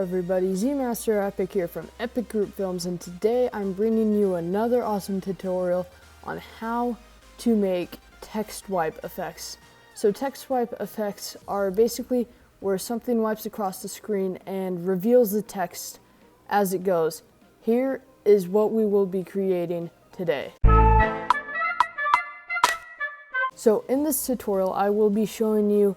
everybody, ZMasterEPIC here from Epic Group Films, and today I'm bringing you another awesome tutorial on how to make text wipe effects. So text wipe effects are basically where something wipes across the screen and reveals the text as it goes. Here is what we will be creating today. So in this tutorial, I will be showing you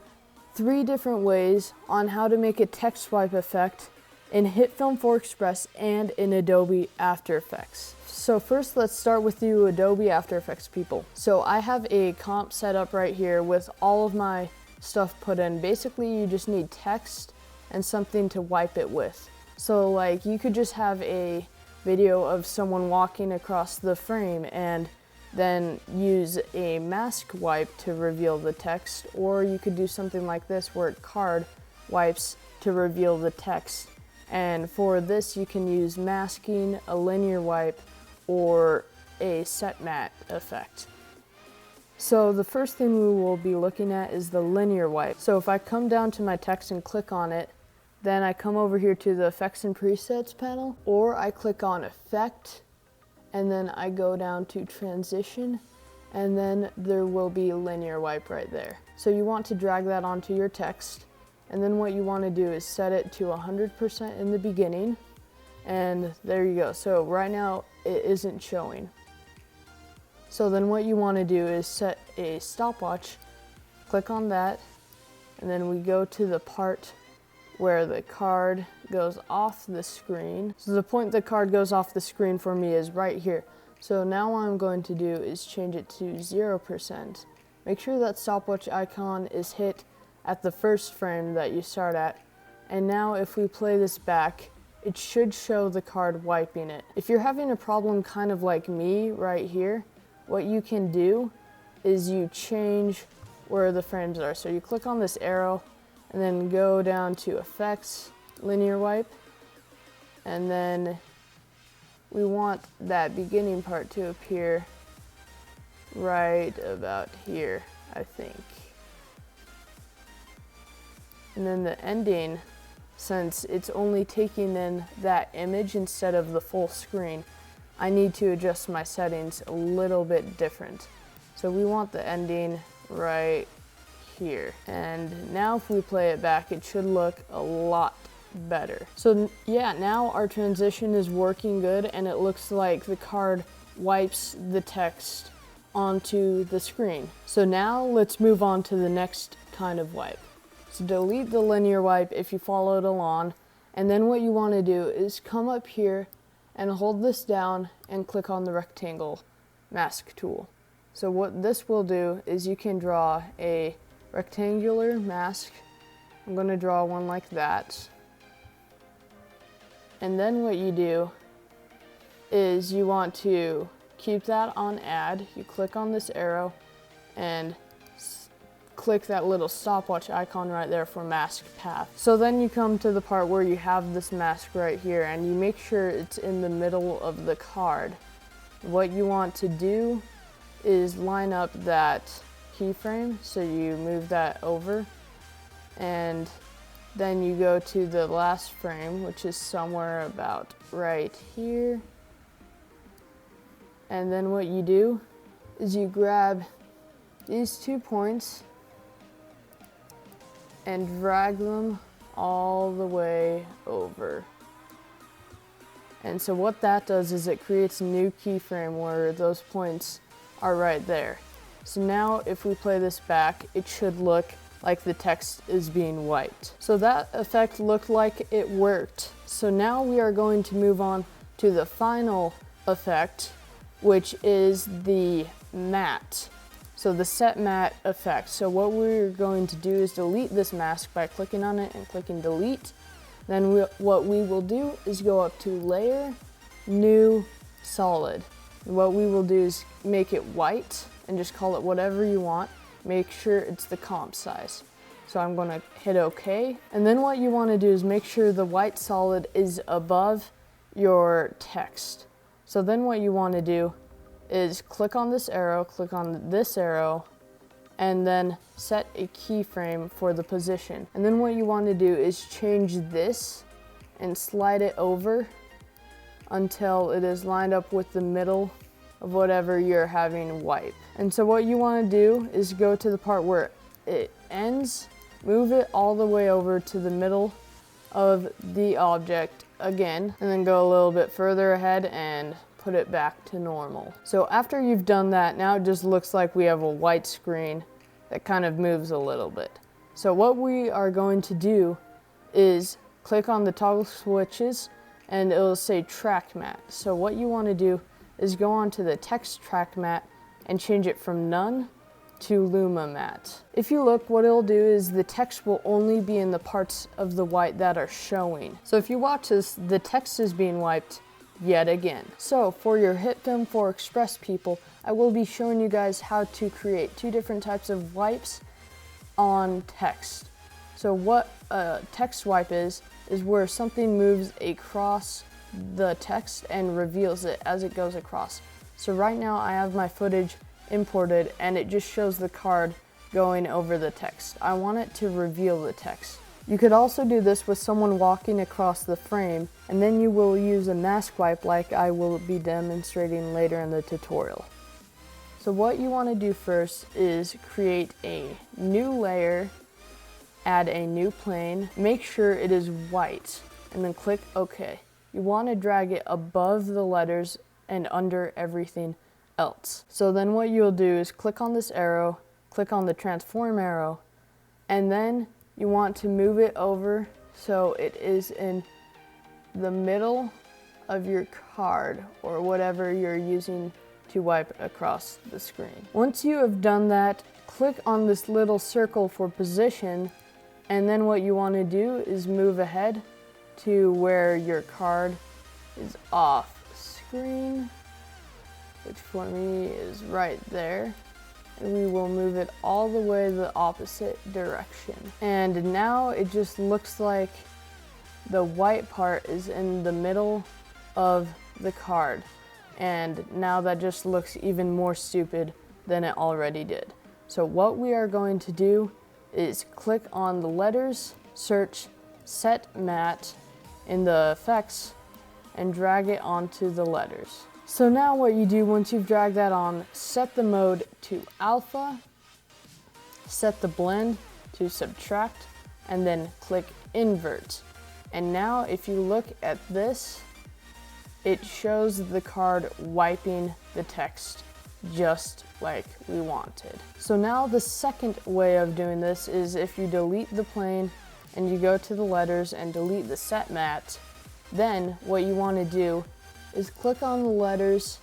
3 different ways on how to make a text wipe effect in Hitfilm 4 Express and in Adobe After Effects. So first, let's start with you Adobe After Effects people. So I have a comp set up right here with all of my stuff put in. Basically, you just need text and something to wipe it with. So like you could just have a video of someone walking across the frame and then use a mask wipe to reveal the text, or you could do something like this where card wipes to reveal the text. And for this you can use masking, a linear wipe, or a set matte effect. So the first thing we will be looking at is the linear wipe. So if I come down to my text and click on it, then I come over here to the Effects and Presets panel, or I click on Effect, and then I go down to Transition, and then there will be linear wipe right there. So you want to drag that onto your text, and then what you want to do is set it to 100% in the beginning, and there you go. So right now it isn't showing. So then what you want to do is set a stopwatch, click on that, and then we go to the part where the card goes off the screen. So the point the card goes off the screen for me is right here. So now what I'm going to do is change it to 0%. Make sure that stopwatch icon is hit at the first frame that you start at. And now if we play this back, it should show the card wiping it. If you're having a problem kind of like me right here, what you can do is you change where the frames are. So you click on this arrow, and then go down to Effects, Linear Wipe, and then we want that beginning part to appear right about here, I think. And then the ending, since it's only taking in that image instead of the full screen, I need to adjust my settings a little bit different. So we want the ending right here. And now if we play it back, it should look a lot better. So yeah, now our transition is working good, and it looks like the card wipes the text onto the screen. So now let's move on to the next kind of wipe. So delete the linear wipe if you followed along, and then what you want to do is come up here and hold this down and click on the rectangle mask tool. So what this will do is you can draw a rectangular mask. I'm going to draw one like that. And then what you do is you want to keep that on add. You click on this arrow and click that little stopwatch icon right there for mask path. So then you come to the part where you have this mask right here, and you make sure it's in the middle of the card. What you want to do is line up that keyframe, so you move that over, and then you go to the last frame, which is somewhere about right here, and then what you do is you grab these 2 points and drag them all the way over. And so what that does is it creates a new keyframe where those points are right there. So now if we play this back, it should look like the text is being wiped. So that effect looked like it worked. So now we are going to move on to the final effect, which is the matte. So the set matte effect. So what we're going to do is delete this mask by clicking on it and clicking delete. Then what we will do is go up to Layer, New, Solid. And what we will do is make it white and just call it whatever you want. Make sure it's the comp size. So I'm going to hit OK. And then what you want to do is make sure the white solid is above your text. So then what you want to do is click on this arrow, and then set a keyframe for the position. And then what you want to do is change this and slide it over until it is lined up with the middle of whatever you're having wipe. And so what you want to do is go to the part where it ends, move it all the way over to the middle of the object again, and then go a little bit further ahead and put it back to normal. So after you've done that, now it just looks like we have a white screen that kind of moves a little bit. So what we are going to do is click on the toggle switches and it'll say track matte. So what you want to do is go onto the text track matte and change it from none to Luma matte. If you look, what it'll do is the text will only be in the parts of the white that are showing. So if you watch this, the text is being wiped yet again. So for your Hitfilm for Express people, I will be showing you guys how to create two different types of wipes on text. So what a text wipe is where something moves across the text and reveals it as it goes across. So right now I have my footage imported and it just shows the card going over the text. I want it to reveal the text. You could also do this with someone walking across the frame, and then you will use a mask wipe like I will be demonstrating later in the tutorial. So what you want to do first is create a new layer, add a new plane, make sure it is white, and then click OK. You want to drag it above the letters and under everything else. So then what you'll do is click on this arrow, click on the transform arrow, and then you want to move it over so it is in the middle of your card or whatever you're using to wipe across the screen. Once you have done that, click on this little circle for position, and then what you want to do is move ahead to where your card is off screen, which for me is right there. And we will move it all the way the opposite direction. And now it just looks like the white part is in the middle of the card. And now that just looks even more stupid than it already did. So what we are going to do is click on the letters, search set matte in the effects, and drag it onto the letters. So now what you do once you've dragged that on, set the mode to alpha, set the blend to subtract, and then click invert. And now if you look at this, it shows the card wiping the text just like we wanted. So now the second way of doing this is if you delete the plane and you go to the letters and delete the set matte, then what you want to do is click on the letters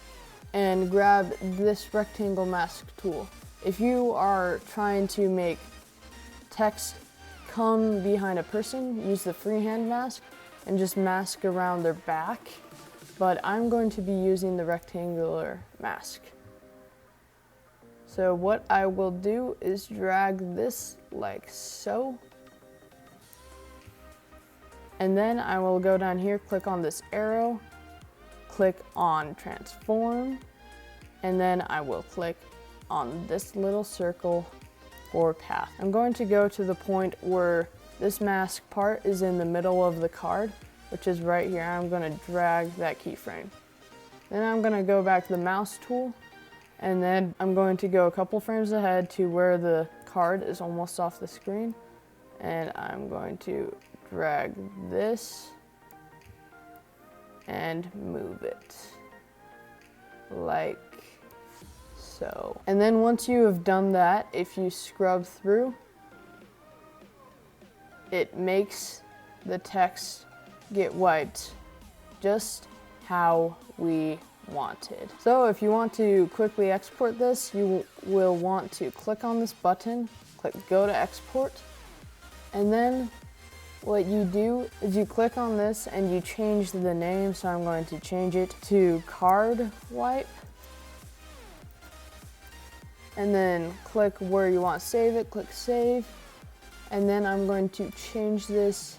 and grab this rectangle mask tool. If you are trying to make text come behind a person, use the freehand mask and just mask around their back, but I'm going to be using the rectangular mask. So what I will do is drag this like so, and then I will go down here, click on this arrow, click on transform, and then I will click on this little circle for path. I'm going to go to the point where this mask part is in the middle of the card, which is right here. I'm going to drag that keyframe. Then I'm going to go back to the mouse tool, and then I'm going to go a couple frames ahead to where the card is almost off the screen, and I'm going to drag this and move it like so. And then once you have done that, if you scrub through, it makes the text get wiped just how we wanted. So if you want to quickly export this, you will want to click on this button, click go to export, and then what you do is you click on this and you change the name. So I'm going to change it to card wipe, and then click where you want to save it, click save, and then I'm going to change this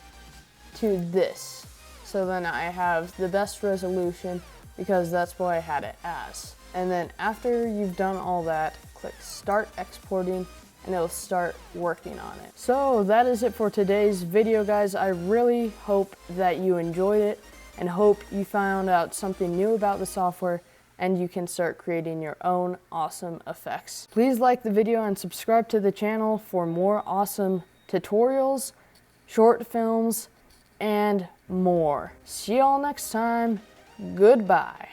to this. So then I have the best resolution because that's what I had it as. And then after you've done all that, click start exporting and it'll start working on it. So that is it for today's video, guys. I really hope that you enjoyed it and hope you found out something new about the software and you can start creating your own awesome effects. Please like the video and subscribe to the channel for more awesome tutorials, short films, and more. See y'all next time. Goodbye.